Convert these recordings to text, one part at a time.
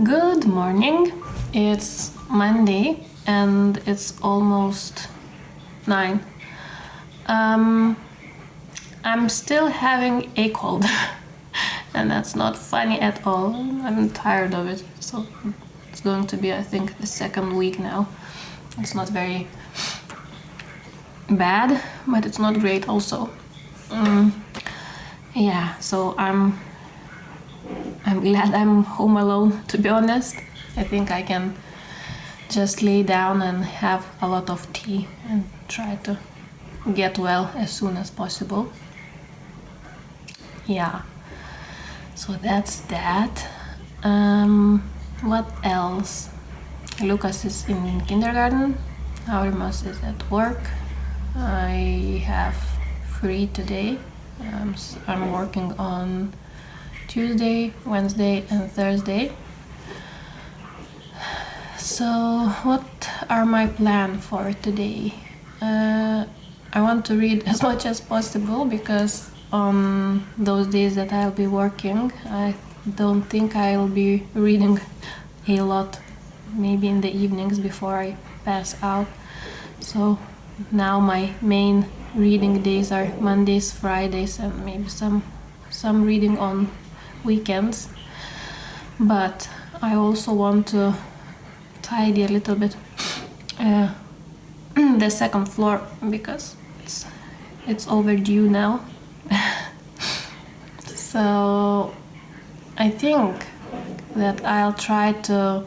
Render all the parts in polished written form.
Good morning. It's Monday and it's almost 9. I'm still having a cold and that's not funny at all. I'm tired of it, so it's going to be, I think, the second week now. It's not very bad, but it's not great also. Yeah, so I'm glad I'm home alone, to be honest. I think I can just lay down and have a lot of tea and try to get well as soon as possible. Yeah, so that's that. What else? Lucas is in kindergarten. Aurimas is at work. I have free today. I'm working on Tuesday, Wednesday and Thursday. So what are my plans for today? I want to read as much as possible because on those days that I'll be working, I don't think I'll be reading a lot, maybe in the evenings before I pass out. So now my main reading days are Mondays, Fridays and maybe some reading on weekends. But I also want to tidy a little bit the second floor because it's overdue now. So I think that I'll try to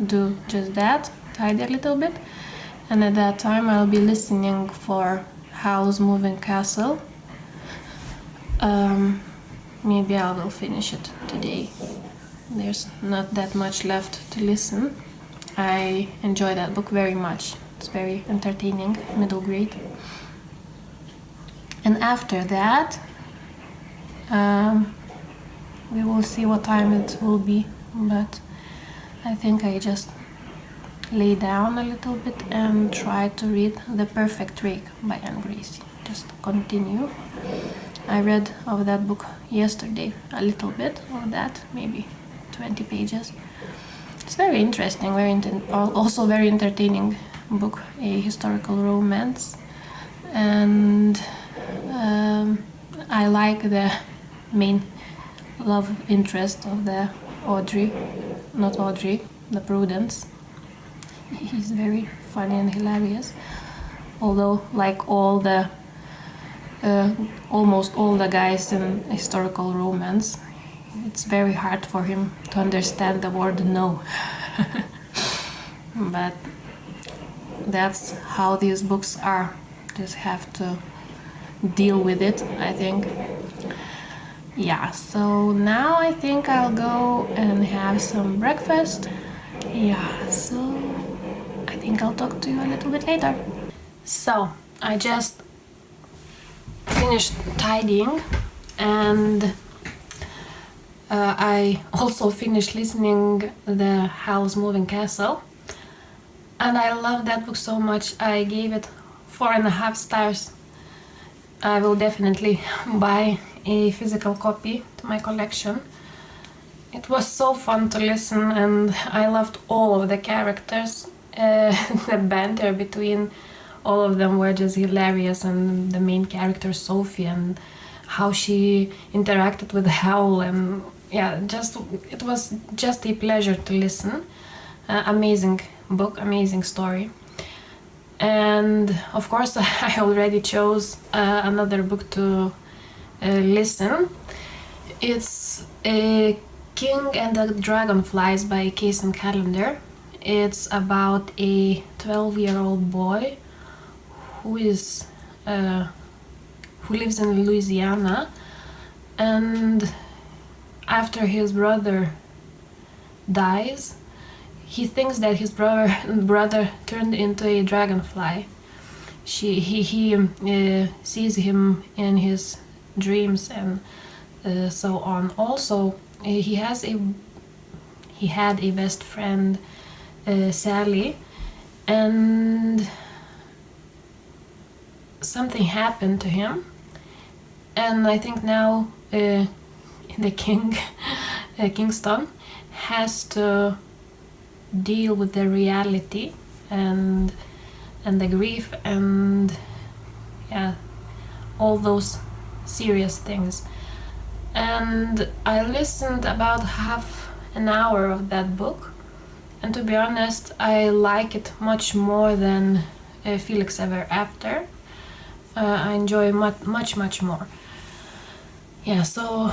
do just that, tidy a little bit, and at that time I'll be listening for Howl's Moving Castle. Maybe I will finish it today. There's not that much left to listen. I enjoy that book very much. It's very entertaining, middle grade. And after that, we will see what time it will be, but I think I just lay down a little bit and try to read The Perfect Rake by Anne Gracie. Just continue. I read of that book yesterday, a little bit of that, maybe 20 pages. It's very interesting, also very entertaining book, a historical romance. And I like the main love interest of the the Prudence. He's very funny and hilarious, although like almost all the guys in historical romance, it's very hard for him to understand the word no. But that's how these books are. Just have to deal with it, I think. Yeah, so now I think I'll go and have some breakfast. Yeah, so I think I'll talk to you a little bit later. So I just finished tidying and I also finished listening the Howl's Moving Castle, and I love that book so much. I gave it 4.5 stars. I will definitely buy a physical copy to my collection. It was so fun to listen and I loved all of the characters. The banter between all of them were just hilarious, and the main character Sophie and how she interacted with Howl, and yeah, it was just a pleasure to listen. Amazing book, amazing story. And of course, I already chose another book to listen. It's King and the Dragonflies by Casey Callender. It's about a 12-year-old boy who is who lives in Louisiana, and after his brother dies, he thinks that his brother turned into a dragonfly. He sees him in his dreams and so on. Also, he had a best friend, Sally, and something happened to him. And I think now the king, Kingston, has to deal with the reality and the grief and all those serious things. And I listened about half an hour of that book, and to be honest, I like it much more than Felix Ever After. I enjoy much more. Yeah, so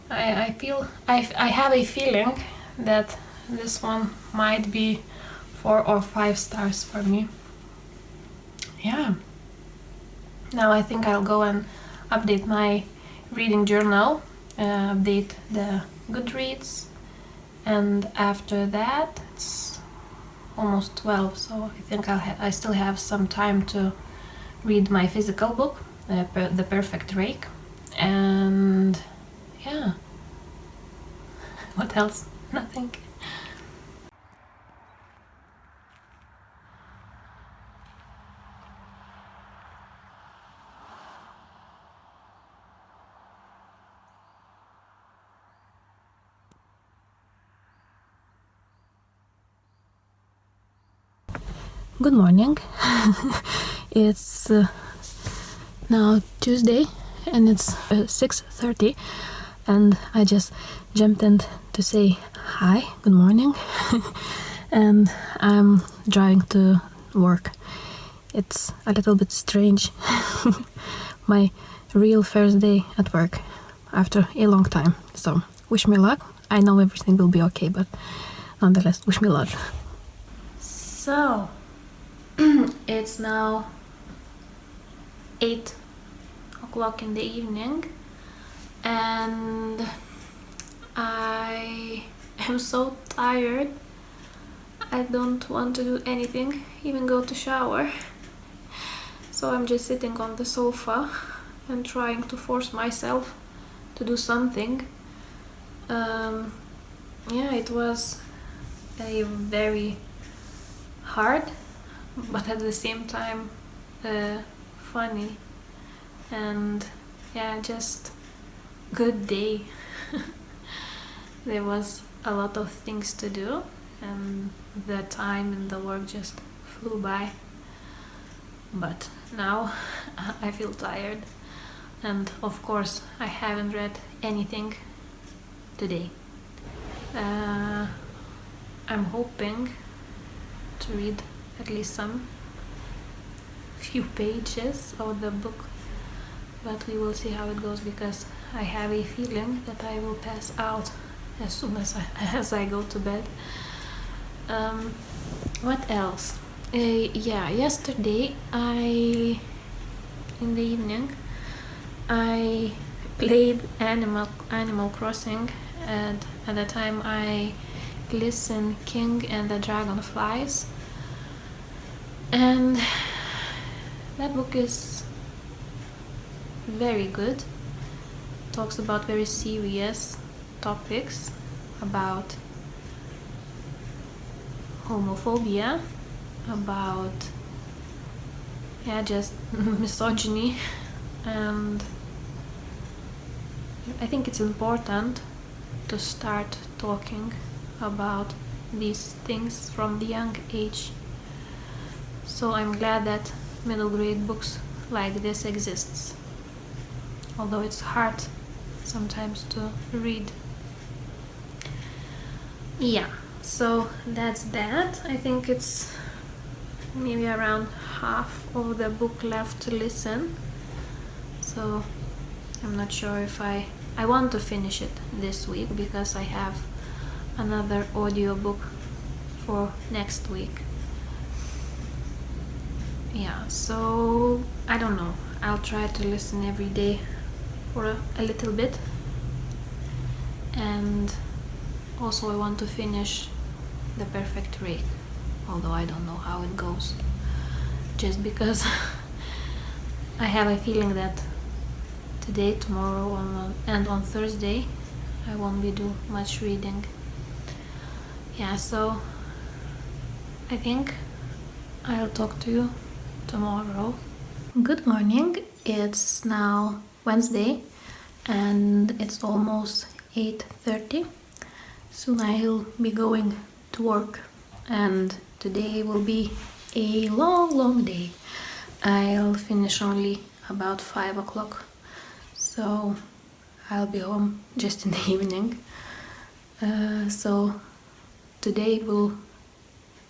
I feel I have a feeling that this one might be 4 or 5 stars for me. Yeah. Now I think I'll go and update my reading journal, update the Goodreads, and after that it's almost 12, so I think I still have some time to read my physical book, The Perfect Rake, and yeah. What else? Nothing. Good morning. It's now Tuesday and it's 6:30, and I just jumped in to say hi, good morning. And I'm driving to work. It's a little bit strange. My real first day at work after a long time. So wish me luck. I know everything will be okay, but nonetheless, wish me luck. So it's now 8 o'clock in the evening, and I am so tired. I don't want to do anything, even go to shower. So I'm just sitting on the sofa and trying to force myself to do something. Yeah, it was a very hard, but at the same time funny, and yeah, just good day. There was a lot of things to do, and the time in the work just flew by. But now I feel tired, and of course I haven't read anything today. I'm hoping to read at least some few pages of the book, but we will see how it goes, because I have a feeling that I will pass out as soon as I go to bed. What else? Yeah, yesterday in the evening I played Animal Crossing, and at the time I listened King and the Dragonflies, and that book is very good. Talks about very serious topics, about homophobia, about just misogyny, and I think it's important to start talking about these things from the young age. So I'm glad that middle grade books like this exists, although it's hard sometimes to read. Yeah, So that's that. I think it's maybe around half of the book left to listen. So I'm not sure if I want to finish it this week because I have another audiobook for next week. Yeah, so I don't know. I'll try to listen every day for a little bit. And also I want to finish The Perfect Rake, although I don't know how it goes. Just because I have a feeling that today, tomorrow, and on Thursday I won't be do much reading. Yeah, so I think I'll talk to you tomorrow. Good morning. It's now Wednesday and it's almost 8:30. Soon I'll be going to work and today will be a long day. I'll finish only about 5 o'clock, so I'll be home just in the evening. So today will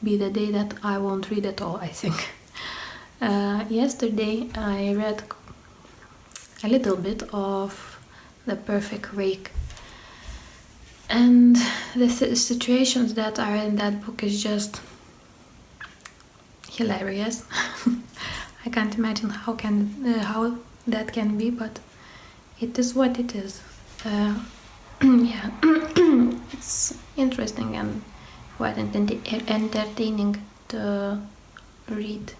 be the day that I won't read at all, I think. Yesterday I read a little bit of The Perfect Rake, and the situations that are in that book is just hilarious. I can't imagine how that can be, but it is what it is. Yeah, it's interesting and quite entertaining to read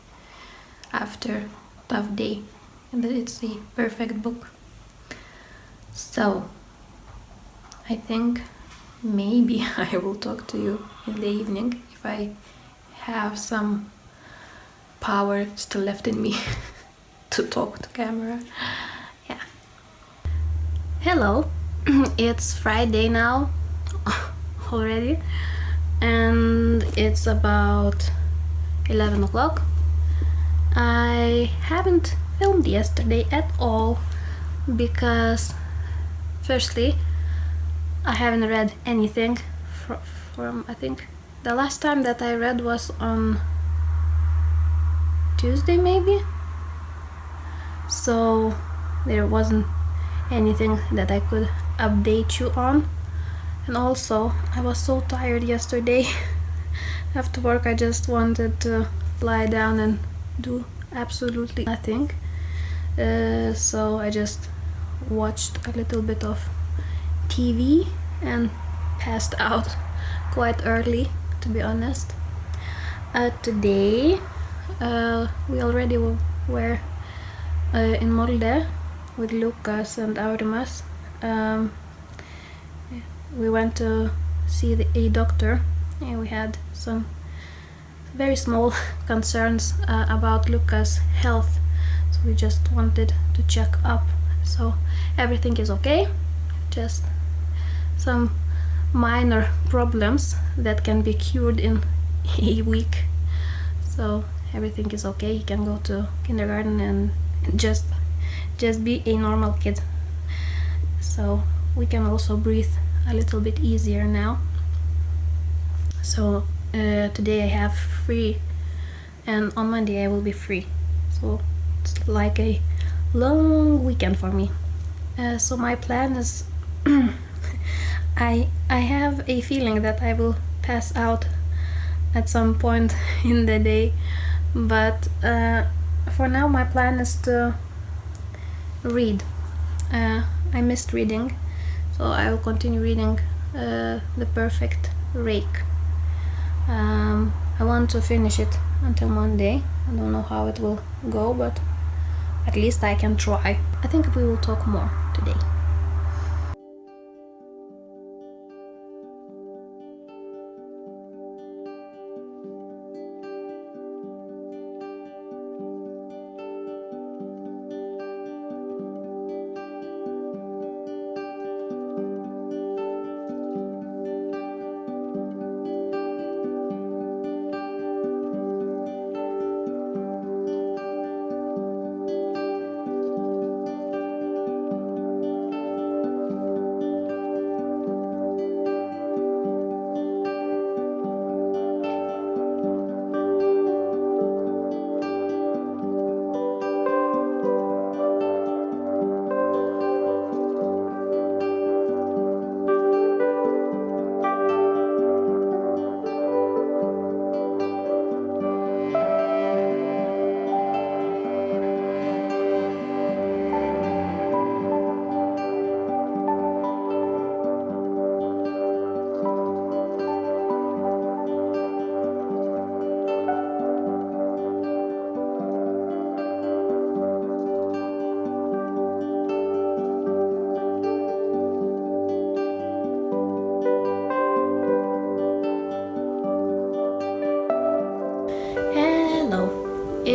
after tough day, and it's a perfect book. So I think maybe I will talk to you in the evening if I have some power still left in me to talk to camera. Yeah. Hello. It's Friday now already, and it's about 11 o'clock. I haven't filmed yesterday at all because firstly I haven't read anything from I think the last time that I read was on Tuesday maybe, so there wasn't anything that I could update you on. And also I was so tired yesterday. After work I just wanted to lie down and do absolutely nothing, so I just watched a little bit of TV and passed out quite early, to be honest. Today we already were in Molde with Lucas and Aurimas. We went to see a doctor and we had some very small concerns about Lucas' health, so we just wanted to check up. So everything is okay, just some minor problems that can be cured in a week. So everything is okay. He can go to kindergarten and just be a normal kid. So we can also breathe a little bit easier now. So today I have free, and on Monday I will be free. So it's like a long weekend for me. So my plan is I have a feeling that I will pass out at some point in the day, but for now my plan is to read. I missed reading, so I will continue reading The Perfect Rake. I want to finish it until Monday. I don't know how it will go, but at least I can try. I think we will talk more today.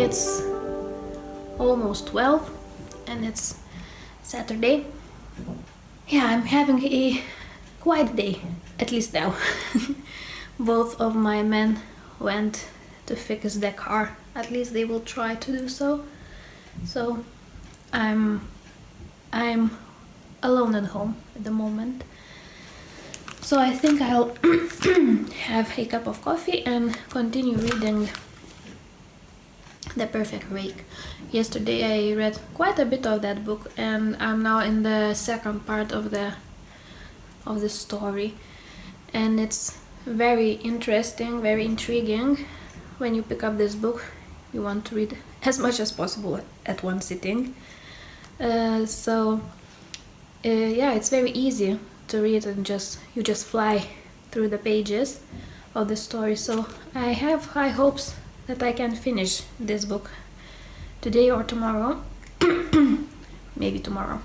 it's almost 12 and it's Saturday. Yeah, I'm having a quiet day, at least now. Both of my men went to fix their car. At least they will try to do so. So I'm alone at home at the moment. So I think I'll have a cup of coffee and continue reading The Perfect Rake. Yesterday I read quite a bit of that book, and I'm now in the second part of the story, and it's very interesting, very intriguing. When you pick up this book, you want to read as much as possible at one sitting. Yeah, it's very easy to read, and you just fly through the pages of the story. So I have high hopes that I can finish this book today or tomorrow. Maybe tomorrow.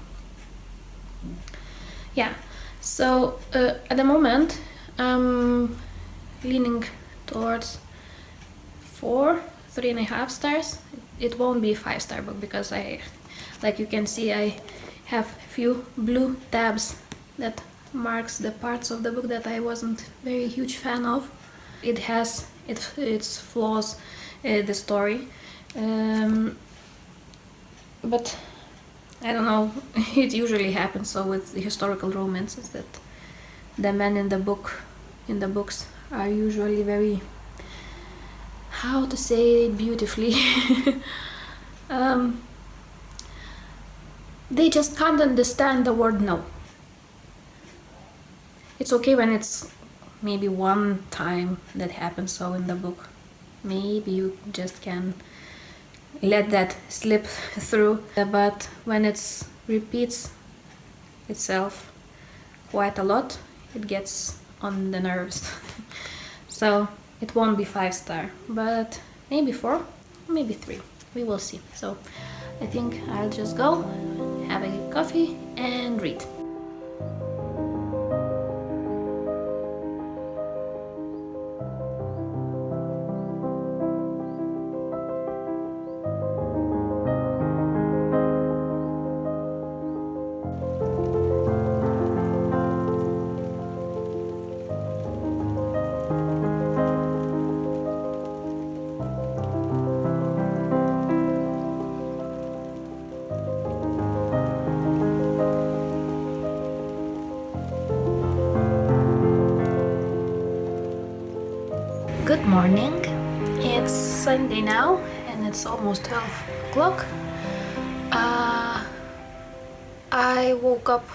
Yeah, so at the moment I'm leaning towards 3.5 stars. It won't be a 5-star book because like you can see, I have a few blue tabs that marks the parts of the book that I wasn't very huge fan of. It has its flaws, the story, but I don't know, it usually happens so with the historical romances that the men in the books are usually very, how to say it beautifully, they just can't understand the word no. It's okay when it's maybe one time that happens so in the book. Maybe you just can let that slip through, but when it repeats itself quite a lot, it gets on the nerves. So it won't be 5-star, but maybe 4, maybe 3. We will see. So I think I'll just go have a coffee and read. Good morning. It's Sunday now and it's almost 12 o'clock. I woke up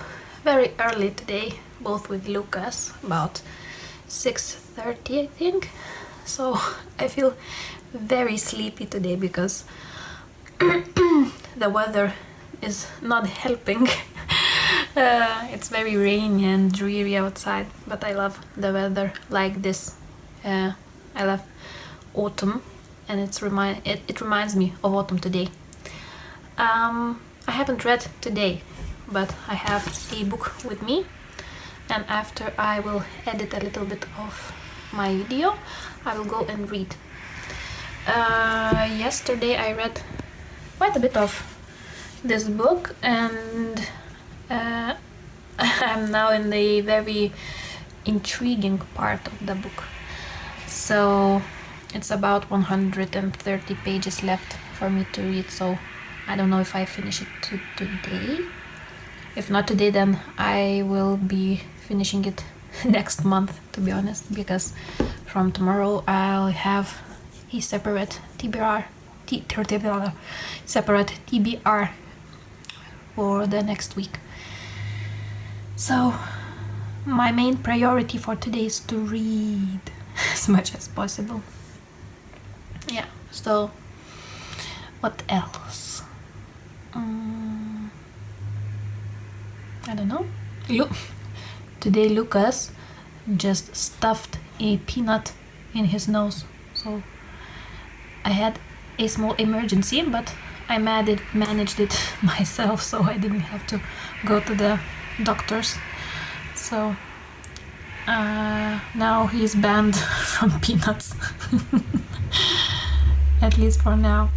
very early today, both with Lucas, about 6:30 I think. So I feel very sleepy today because the weather is not helping. It's very rainy and dreary outside, but I love the weather like this. I love autumn, and it reminds me of autumn today. I haven't read today, but I have a book with me, and after I will edit a little bit of my video, I will go and read. Yesterday I read quite a bit of this book, and I'm now in the very intriguing part of the book. So it's about 130 pages left for me to read, so I don't know if I finish it today. If not today, then I will be finishing it next month, to be honest, because from tomorrow I'll have a separate TBR for the next week. So my main priority for today is to read as much as possible. Yeah, so what else? I don't know. Today Lucas just stuffed a peanut in his nose, so I had a small emergency, but I managed it myself, so I didn't have to go to the doctors. So now he's banned from peanuts, at least for now.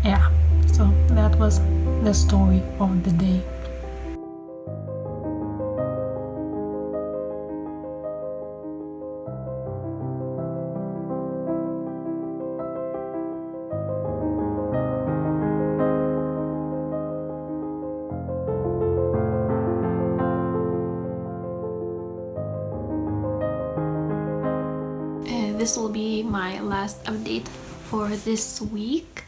Yeah, so that was the story of the day. This will be my last update for this week.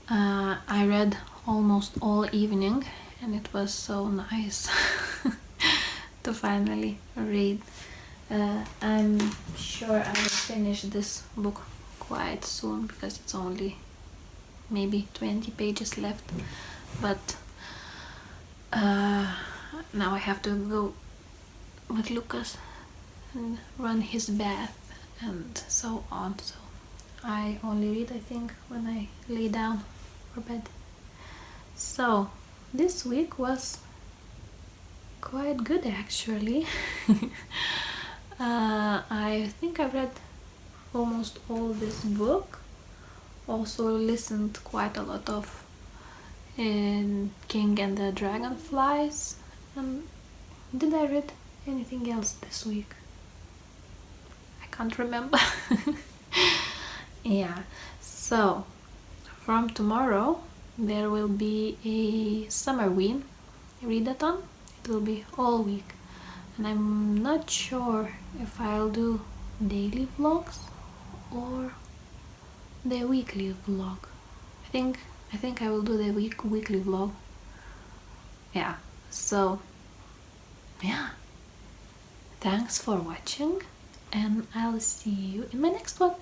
I read almost all evening and it was so nice to finally read. I'm sure I will finish this book quite soon because it's only maybe 20 pages left, but now I have to go with Lucas and run his bath and so on, so I only read, I think, when I lay down for bed. So this week was quite good actually. I think I read almost all this book, also listened quite a lot of King and the Dragonflies. Did I read anything else this week? I can't remember. Yeah, so from tomorrow there will be a summer readathon. It will be all week, and I'm not sure if I'll do daily vlogs or the weekly vlog. I think I will do the weekly vlog. Yeah, so yeah, thanks for watching and I'll see you in my next one.